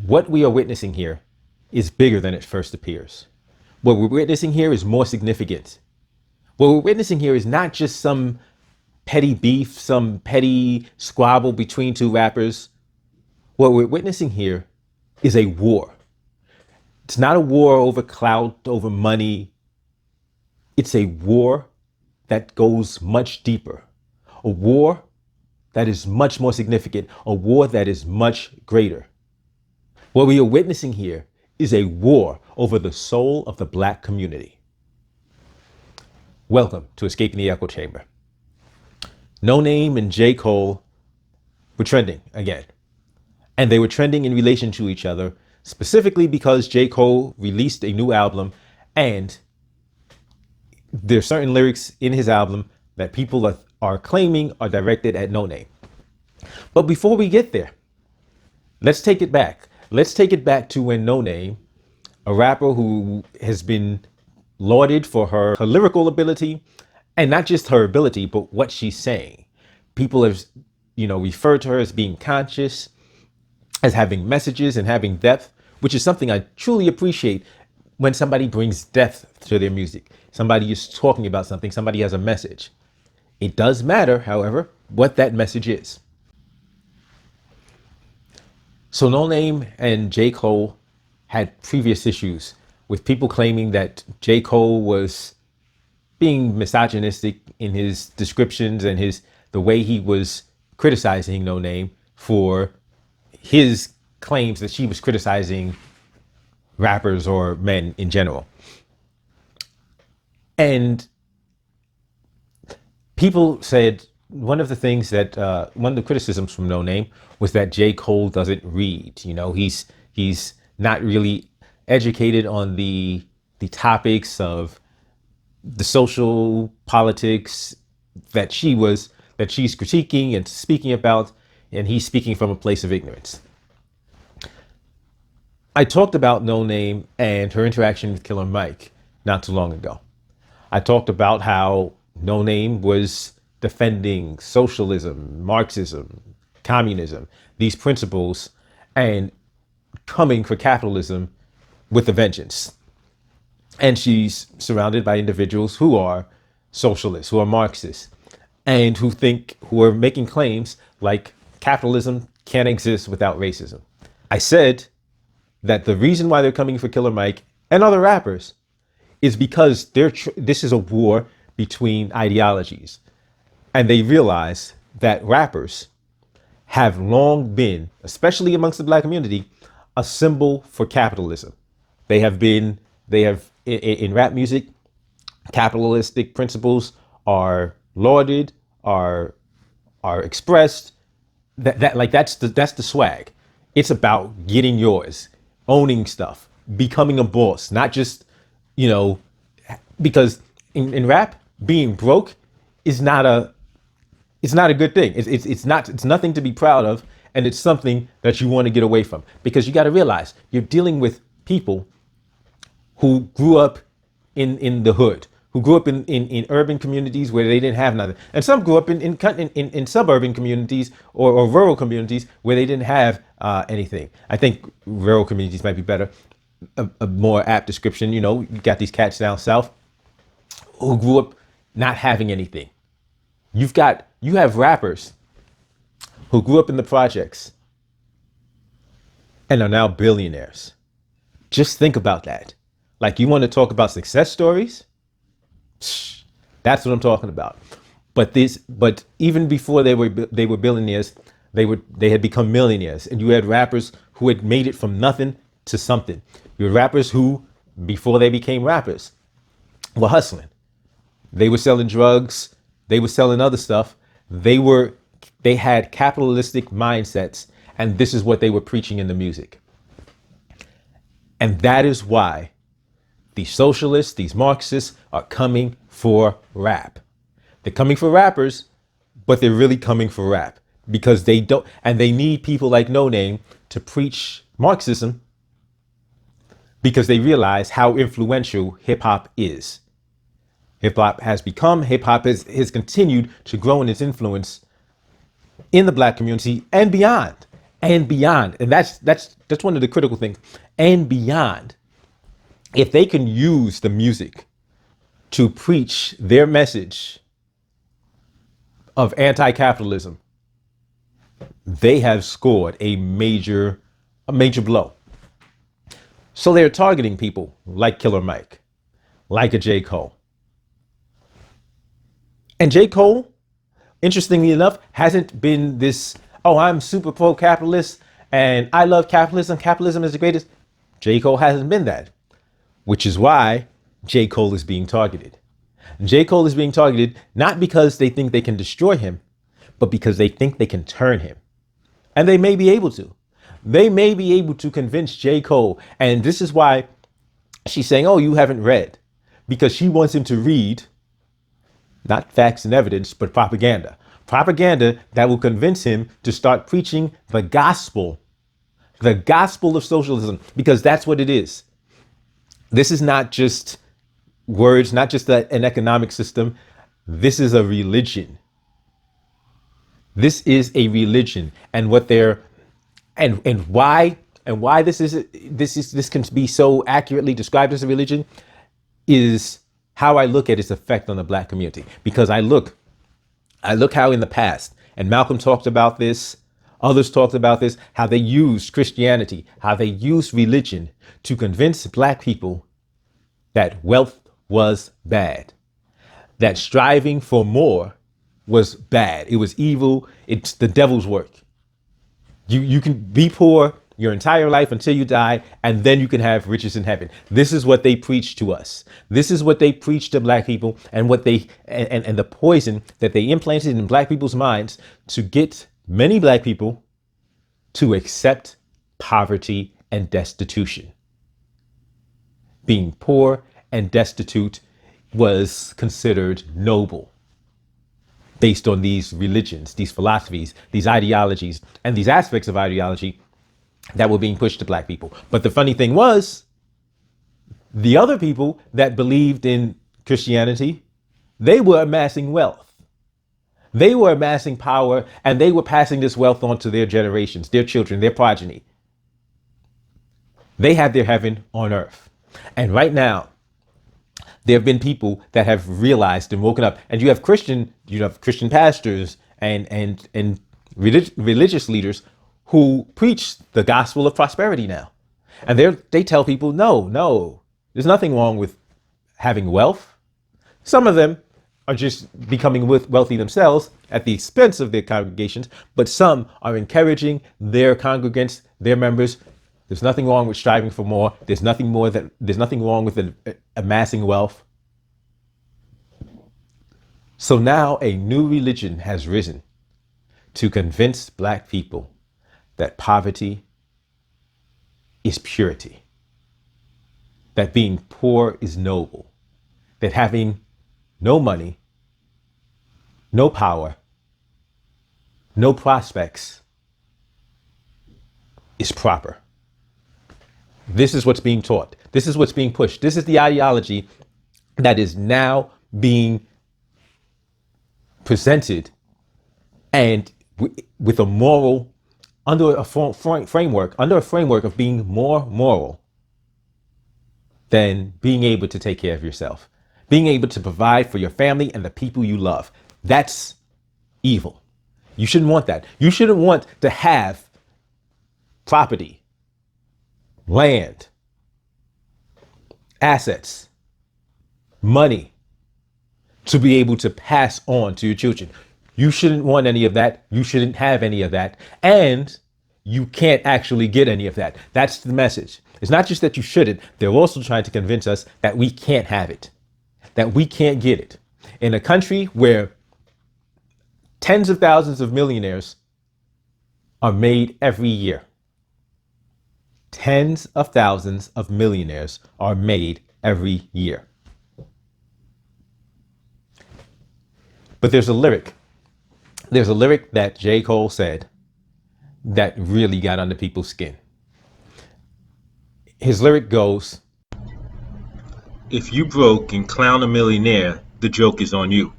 What we are witnessing here is bigger than it first appears. What we're witnessing here is more significant. What we're witnessing here is not just some petty beef, some petty squabble between two rappers. What we're witnessing here is a war. It's not a war over clout, over money. It's a war that goes much deeper. A war that is much more significant. A war that is much greater. What we are witnessing here is a war over the soul of the Black community. Welcome to Escaping the Echo Chamber. Noname and J. Cole were trending again. And they were trending in relation to each other, specifically because J. Cole released a new album, and there are certain lyrics in his album that people are claiming are directed at Noname. But before we get there, let's take it back. Let's take it back to when Noname, a rapper who has been lauded for her lyrical ability, and not just her ability, but what she's saying. People have, referred to her as being conscious, as having messages and having depth, which is something I truly appreciate when somebody brings depth to their music. Somebody is talking about something, somebody has a message. It does matter, however, what that message is. So Noname and J. Cole had previous issues with people claiming that J. Cole was being misogynistic in his descriptions and the way he was criticizing Noname for his claims that she was criticizing rappers or men in general. And people said one of the things that one of the criticisms from Noname was that J. Cole doesn't read. He's not really educated on the topics of the social politics that she's critiquing and speaking about, and he's speaking from a place of ignorance. I talked about Noname and her interaction with Killer Mike not too long ago. I talked about how Noname was defending socialism, Marxism, communism, these principles, and coming for capitalism with a vengeance. And she's surrounded by individuals who are socialists, who are Marxists, and who are making claims like capitalism can't exist without racism. I said that the reason why they're coming for Killer Mike and other rappers is because this is a war between ideologies. And they realize that rappers have long been, especially amongst the Black community, a symbol for capitalism. They have in rap music, capitalistic principles are lauded, are expressed. That's the swag. It's about getting yours, owning stuff, becoming a boss, not just, because in rap, being broke is not a good thing. It's nothing to be proud of. And it's something that you want to get away from, because you got to realize you're dealing with people who grew up in the hood, who grew up in urban communities where they didn't have nothing. And some grew up in suburban communities or rural communities where they didn't have anything. I think rural communities might be better, a more apt description. You got these cats down south who grew up not having anything. You have rappers who grew up in the projects and are now billionaires. Just think about that. Like, you want to talk about success stories? That's what I'm talking about. But even before they were billionaires, they had become millionaires. And you had rappers who had made it from nothing to something. You had rappers who, before they became rappers, were hustling. They were selling drugs. They were selling other stuff. They had capitalistic mindsets, and this is what they were preaching in the music. And that is why these socialists, these Marxists are coming for rap. They're coming for rappers, but they're really coming for rap because they need people like Noname to preach Marxism because they realize how influential hip hop is. Hip hop has continued to grow in its influence in the Black community and beyond. and beyond. And that's one of the critical things. And beyond, if they can use the music to preach their message of anti-capitalism, they have scored a major blow. So they're targeting people like Killer Mike, like a J. Cole. And J. Cole, interestingly enough, hasn't been this, oh, I'm super pro-capitalist and I love capitalism. Capitalism is the greatest. J. Cole hasn't been that, which is why J. Cole is being targeted. J. Cole is being targeted not because they think they can destroy him, but because they think they can turn him. And they may be able to. They may be able to convince J. Cole. And this is why she's saying, oh, you haven't read. Because she wants him to read not facts and evidence, but propaganda. Propaganda that will convince him to start preaching the gospel of socialism, because that's what it is. This is not just words, not just an economic system. This is a religion. This is a religion, and what they're and why this can be so accurately described as a religion is how I look at its effect on the Black community. Because I look how in the past, and Malcolm talked about this, others talked about this, how they used Christianity, how they used religion to convince Black people that wealth was bad, that striving for more was bad. It was evil. It's the devil's work. You can be poor your entire life until you die, and then you can have riches in heaven. This is what they preach to us. This is what they preach to Black people, and what they and the poison that they implanted in Black people's minds to get many Black people to accept poverty and destitution. Being poor and destitute was considered noble based on these religions, these philosophies, these ideologies, and these aspects of ideology that were being pushed to Black people. But the funny thing was, the other people that believed in Christianity, they were amassing wealth. They were amassing power, and they were passing this wealth on to their generations, their children, their progeny. They had their heaven on earth. And right now, there have been people that have realized and woken up, and you have Christian pastors and religious leaders who preach the gospel of prosperity now. And they tell people, no, there's nothing wrong with having wealth. Some of them are just becoming wealthy themselves at the expense of their congregations, but some are encouraging their congregants, their members. There's nothing wrong with striving for more. There's nothing wrong with amassing wealth. So now a new religion has risen to convince Black people that poverty is purity, that being poor is noble, that having no money, no power, no prospects is proper. This is what's being taught. This is what's being pushed. This is the ideology that is now being presented, and with a moral, under a framework of being more moral than being able to take care of yourself, being able to provide for your family and the people you love. That's evil. You shouldn't want that. You shouldn't want to have property, land, assets, money to be able to pass on to your children. You shouldn't want any of that. You shouldn't have any of that. And you can't actually get any of that. That's the message. It's not just that you shouldn't. They're also trying to convince us that we can't have it, that we can't get it. In a country where tens of thousands of millionaires are made every year. Tens of thousands of millionaires are made every year. But there's a lyric that J. Cole said that really got under people's skin. His lyric goes, "If you broke and clown a millionaire, the joke is on you."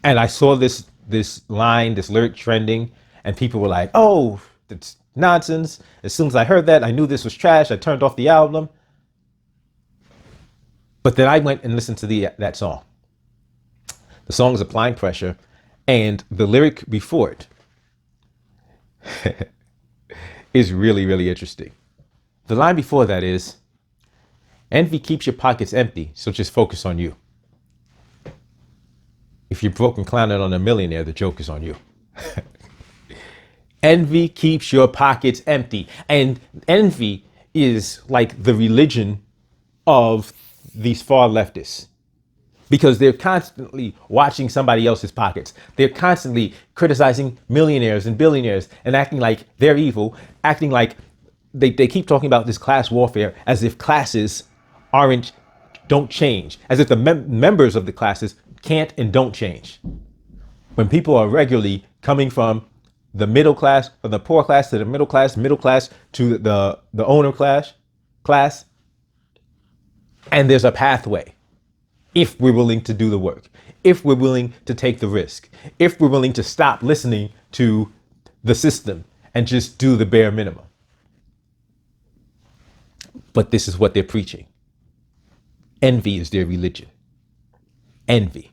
And I saw this this line, this lyric trending, and people were like, oh, that's nonsense. As soon as I heard that, I knew this was trash. I turned off the album. But then I went and listened to that song. The song is Applying Pressure, and the lyric before it is really, really interesting. The line before that is, envy keeps your pockets empty, so just focus on you. If you're broke and clowning on a millionaire, the joke is on you. Envy keeps your pockets empty. And envy is like the religion of these far leftists, because they're constantly watching somebody else's pockets. They're constantly criticizing millionaires and billionaires and acting like they're evil, acting like they keep talking about this class warfare as if classes don't change, as if the members of the classes can't and don't change. When people are regularly coming from the middle class, from the poor class to the middle class to the owner class, and there's a pathway. If we're willing to do the work, if we're willing to take the risk, if we're willing to stop listening to the system and just do the bare minimum. But this is what they're preaching. Envy is their religion. Envy.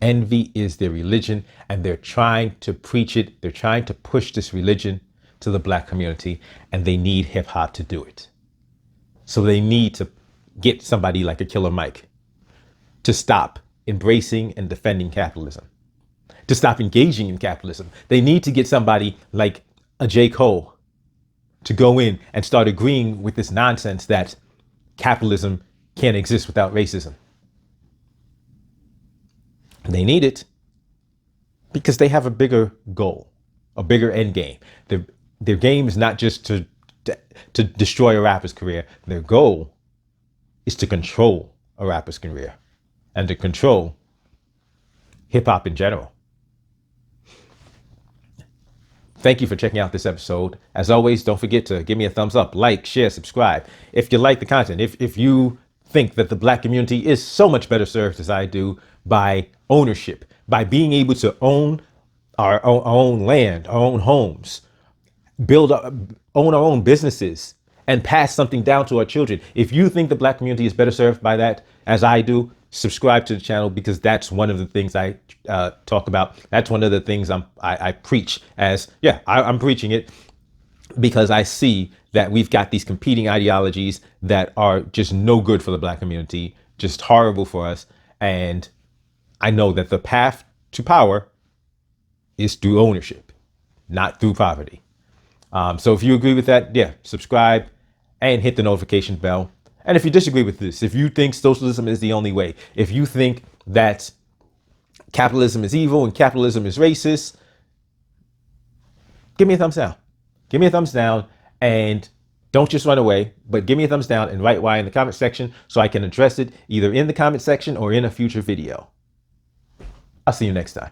Envy is their religion, and they're trying to preach it. They're trying to push this religion to the Black community, and they need hip hop to do it. So they need to get somebody like a Killer Mike to stop embracing and defending capitalism, to stop engaging in capitalism. They need to get somebody like a J. Cole to go in and start agreeing with this nonsense that capitalism can't exist without racism. They need it because they have a bigger goal, a bigger end game. Their game is not just to destroy a rapper's career. Their goal is to control a rapper's career and to control hip hop in general. Thank you for checking out this episode. As always, don't forget to give me a thumbs up, like, share, subscribe. If you like the content, if you think that the Black community is so much better served as I do by ownership, by being able to own our own land, our own homes, own our own businesses, and pass something down to our children. If you think the Black community is better served by that, as I do, subscribe to the channel, because that's one of the things I talk about. That's one of the things I preach I'm preaching it because I see that we've got these competing ideologies that are just no good for the Black community, just horrible for us. And I know that the path to power is through ownership, not through poverty. So if you agree with that, subscribe and hit the notification bell. And if you disagree with this, if you think socialism is the only way, if you think that capitalism is evil and capitalism is racist, give me a thumbs down. Give me a thumbs down, and don't just run away, but give me a thumbs down and write why in the comment section so I can address it either in the comment section or in a future video. I'll see you next time.